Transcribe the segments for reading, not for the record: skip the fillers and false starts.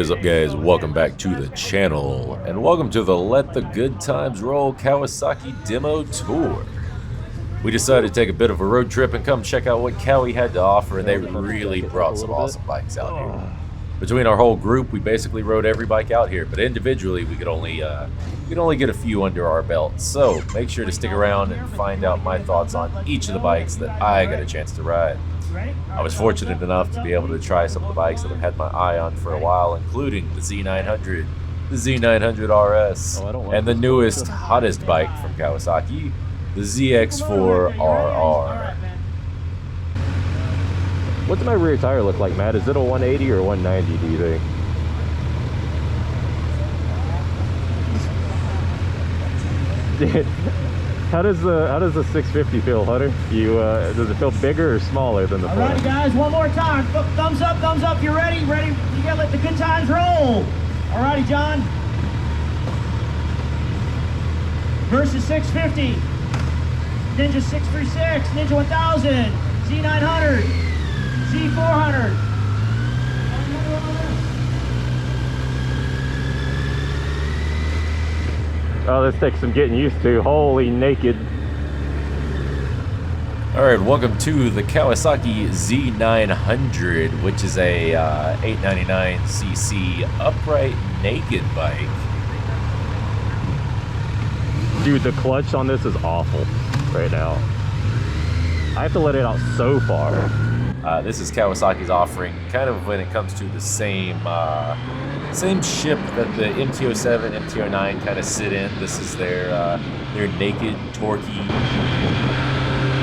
is up, guys? Welcome back to the channel, and welcome to the Let the Good Times Roll Kawasaki Demo Tour. We decided to take a bit of a road trip and come check out what Kawi had to offer, and they really brought some awesome bikes out here. Between our whole group, we basically rode every bike out here, but individually we could only get a few under our belts. So make sure to stick around and find out my thoughts on each of the bikes that I got a chance to ride. I was fortunate enough to be able to try some of the bikes that I've had my eye on for a while, including the Z900, the Z900 RS, and the newest, hottest bike from Kawasaki, the ZX-4RR. What's my rear tire look like, Matt? Is it a 180 or 190, do you think? How does the 650 feel, Hunter? Does it feel bigger or smaller than the front? All right, guys, one more time. Thumbs up, thumbs up. You ready? Ready? You gotta let the good times roll. All righty, John. Versus 650. Ninja 636, Ninja 1000, Z900, Z400. Oh, this takes some getting used to. Holy naked. Alright, welcome to the Kawasaki Z900, which is a 899cc upright naked bike. Dude, the clutch on this is awful right now. I have to let it out so far. This is Kawasaki's offering, kind of when it comes to the same ship that the MT-07, MT-09 kind of sit in. This is their naked, torquey.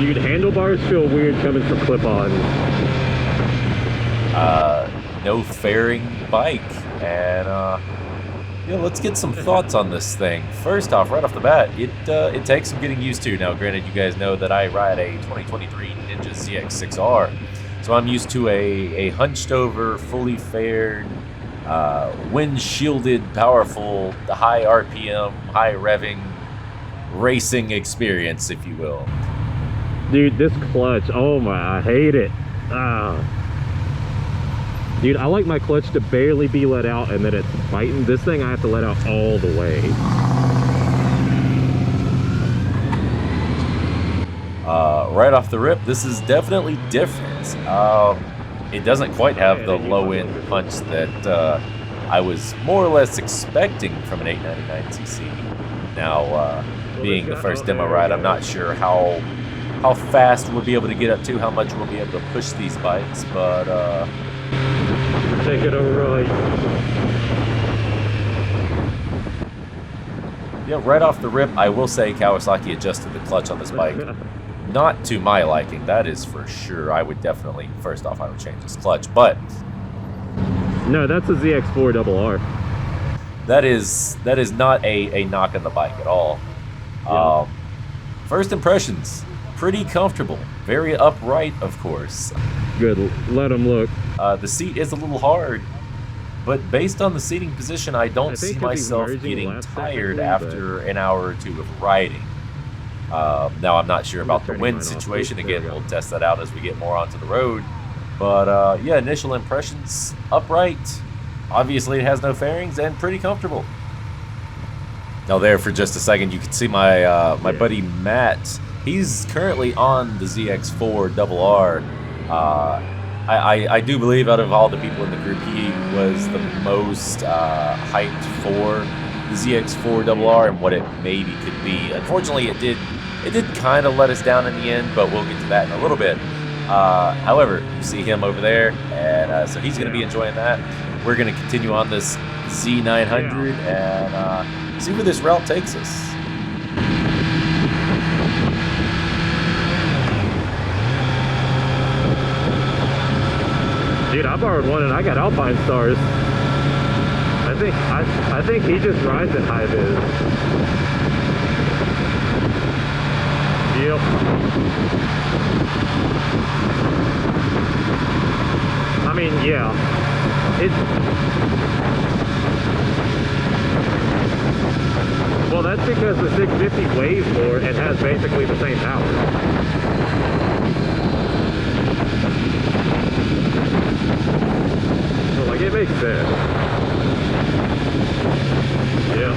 Dude, handlebars feel weird coming from clip-on. No fairing bike, and yeah, let's get some thoughts on this thing. First off, right off the bat, it takes some getting used to. Now, granted, you guys know that I ride a 2023 Ninja ZX-6R. So I'm used to a hunched over, fully faired, wind shielded, powerful, the high RPM, high revving racing experience, if you will. Dude, this clutch, oh my, I hate it. Dude, I like my clutch to barely be let out and then it's biting. This thing I have to let out all the way. Right off the rip, this is definitely different. It doesn't quite have the low-end punch that I was more or less expecting from an 899cc. Now, being the first demo ride, I'm not sure how fast we'll be able to get up to, how much we'll be able to push these bikes, but take it over right. Yeah, right off the rip, I will say Kawasaki adjusted the clutch on this bike. Not to my liking, that is for sure. I would definitely, first off, I would change this clutch, but no, that's a ZX-4RR. That is not a knock on the bike at all. Yeah. First impressions, pretty comfortable, very upright, of course. Good, let them look. The seat is a little hard, but based on the seating position, I don't see myself getting tired after an hour or two of riding. Now, I'm not sure about the wind situation. Again, we'll test that out as we get more onto the road. But yeah, initial impressions, upright. Obviously, it has no fairings and pretty comfortable. Now, there for just a second, you can see my my buddy Matt. He's currently on the ZX-4RR. I do believe out of all the people in the group, he was the most hyped for the ZX-4RR and what it maybe could be. Unfortunately, it did kind of let us down in the end, but we'll get to that in a little bit. However, you see him over there, and so he's going to be enjoying that. We're going to continue on this Z900 and see where this route takes us. Dude, I borrowed one and I got Alpine stars. I think he just rides at high vis. Yep. I mean, yeah. Well, that's because the 650 weighs more and has basically the same power. So, like, it makes sense. Yeah.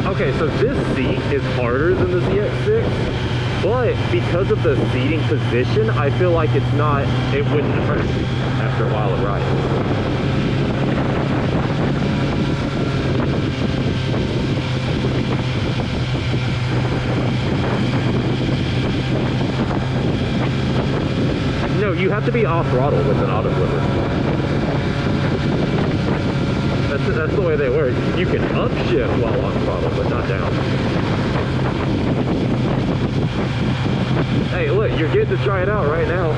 Okay, so this seat is harder than the ZX6, but because of the seating position, I feel like it wouldn't hurt after a while of riding. No, you have to be off throttle with an auto flipper. That's the way they work. You can upshift while on throttle, but not down. Hey, look, you're getting to try it out right now.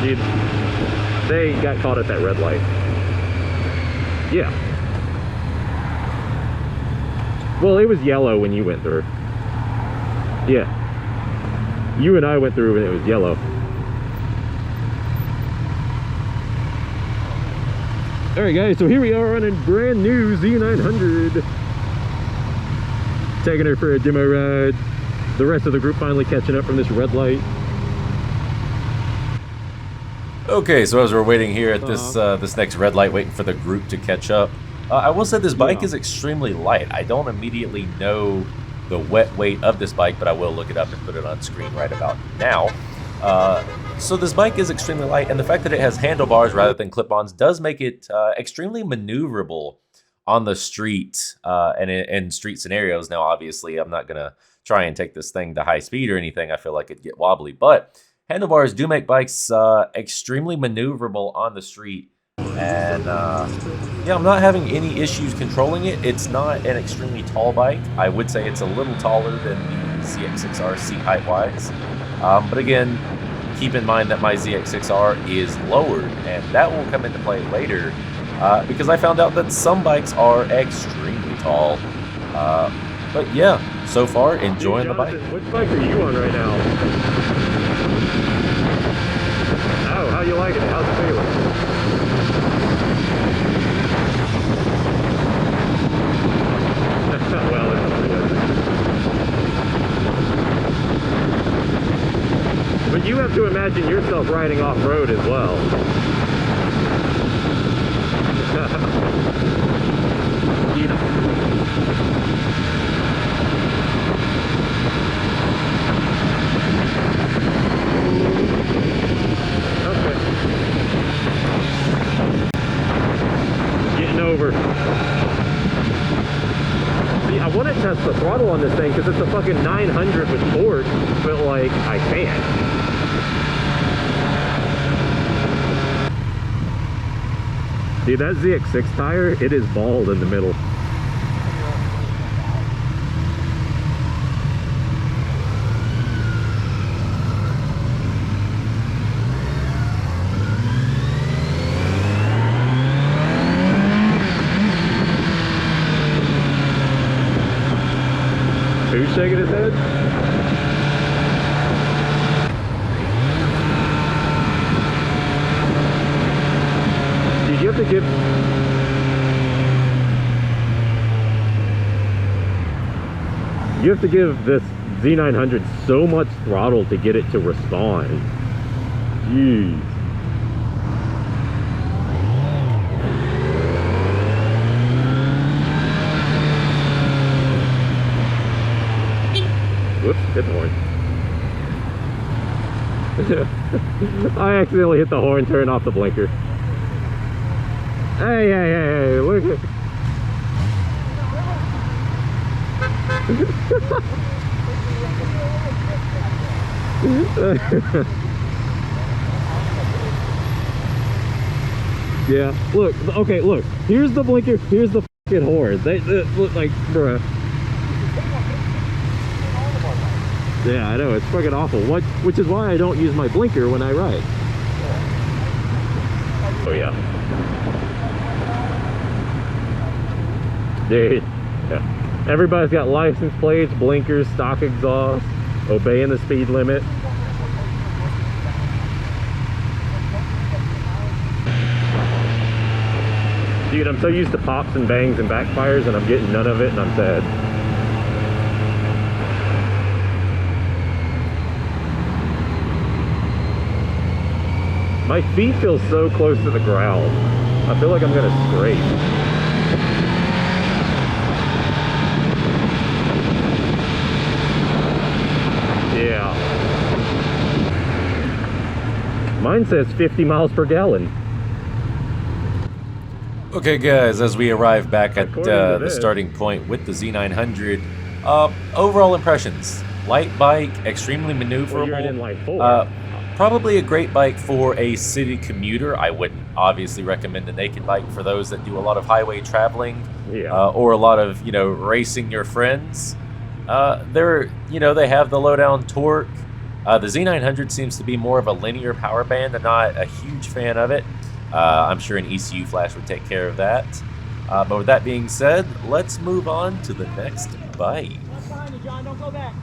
Dude, they got caught at that red light. Yeah. Well, it was yellow when you went through. Yeah. You and I went through when it was yellow. Alright guys, so here we are on a brand new Z900. Taking her for a demo ride. The rest of the group finally catching up from this red light. Okay, so as we're waiting here at this this next red light, waiting for the group to catch up, I will say this bike is extremely light. I don't immediately know the wet weight of this bike, but I will look it up and put it on screen right about now. So this bike is extremely light, and the fact that it has handlebars rather than clip-ons does make it extremely maneuverable on the street and in street scenarios. Now, obviously, I'm not going to try and take this thing to high speed or anything. I feel like it'd get wobbly, but handlebars do make bikes extremely maneuverable on the street. And yeah, I'm not having any issues controlling it. It's not an extremely tall bike. I would say it's a little taller than the ZX-6R seat height-wise. But again, keep in mind that my ZX-6R is lowered, and that will come into play later because I found out that some bikes are extremely tall. But yeah, so far, enjoying the bike. Which bike are you on right now? Oh, how you liking it? How's it feeling? Well, it's good. But you have to imagine yourself riding off-road as well. Okay. Getting over. See, I want to test the throttle on this thing because it's a fucking 900 with torque, but like, I can't. See, that ZX6 tire, it is bald in the middle. Who's shaking his head? Dude, you have to give... You have to give this Z900 so much throttle to get it to respond. Jeez. Whoops, hit the horn. I accidentally hit the horn, turned off the blinker. Hey, hey, hey, hey, look at... Yeah, look, okay, look. Here's the blinker, here's the fucking horn. They look like, bruh. Yeah, I know, it's fucking awful. Which is why I don't use my blinker when I ride. Oh yeah. Dude, yeah. Everybody's got license plates, blinkers, stock exhaust, obeying the speed limit. Dude, I'm so used to pops and bangs and backfires, and I'm getting none of it, and I'm sad. My feet feel so close to the ground. I feel like I'm gonna scrape. Yeah. Mine says 50 miles per gallon. Okay, guys, as we arrive back at According to the this. starting point with the Z900, overall impressions. Light bike, extremely maneuverable. Well, you're in like 4. Probably a great bike for a city commuter. I wouldn't obviously recommend a naked bike for those that do a lot of highway traveling, Yeah. or a lot of, racing your friends. They have the low-down torque. The Z900 seems to be more of a linear power band. I'm not a huge fan of it. I'm sure an ECU flash would take care of that. But with that being said, let's move on to the next bike. What's behind you, John? Don't go back.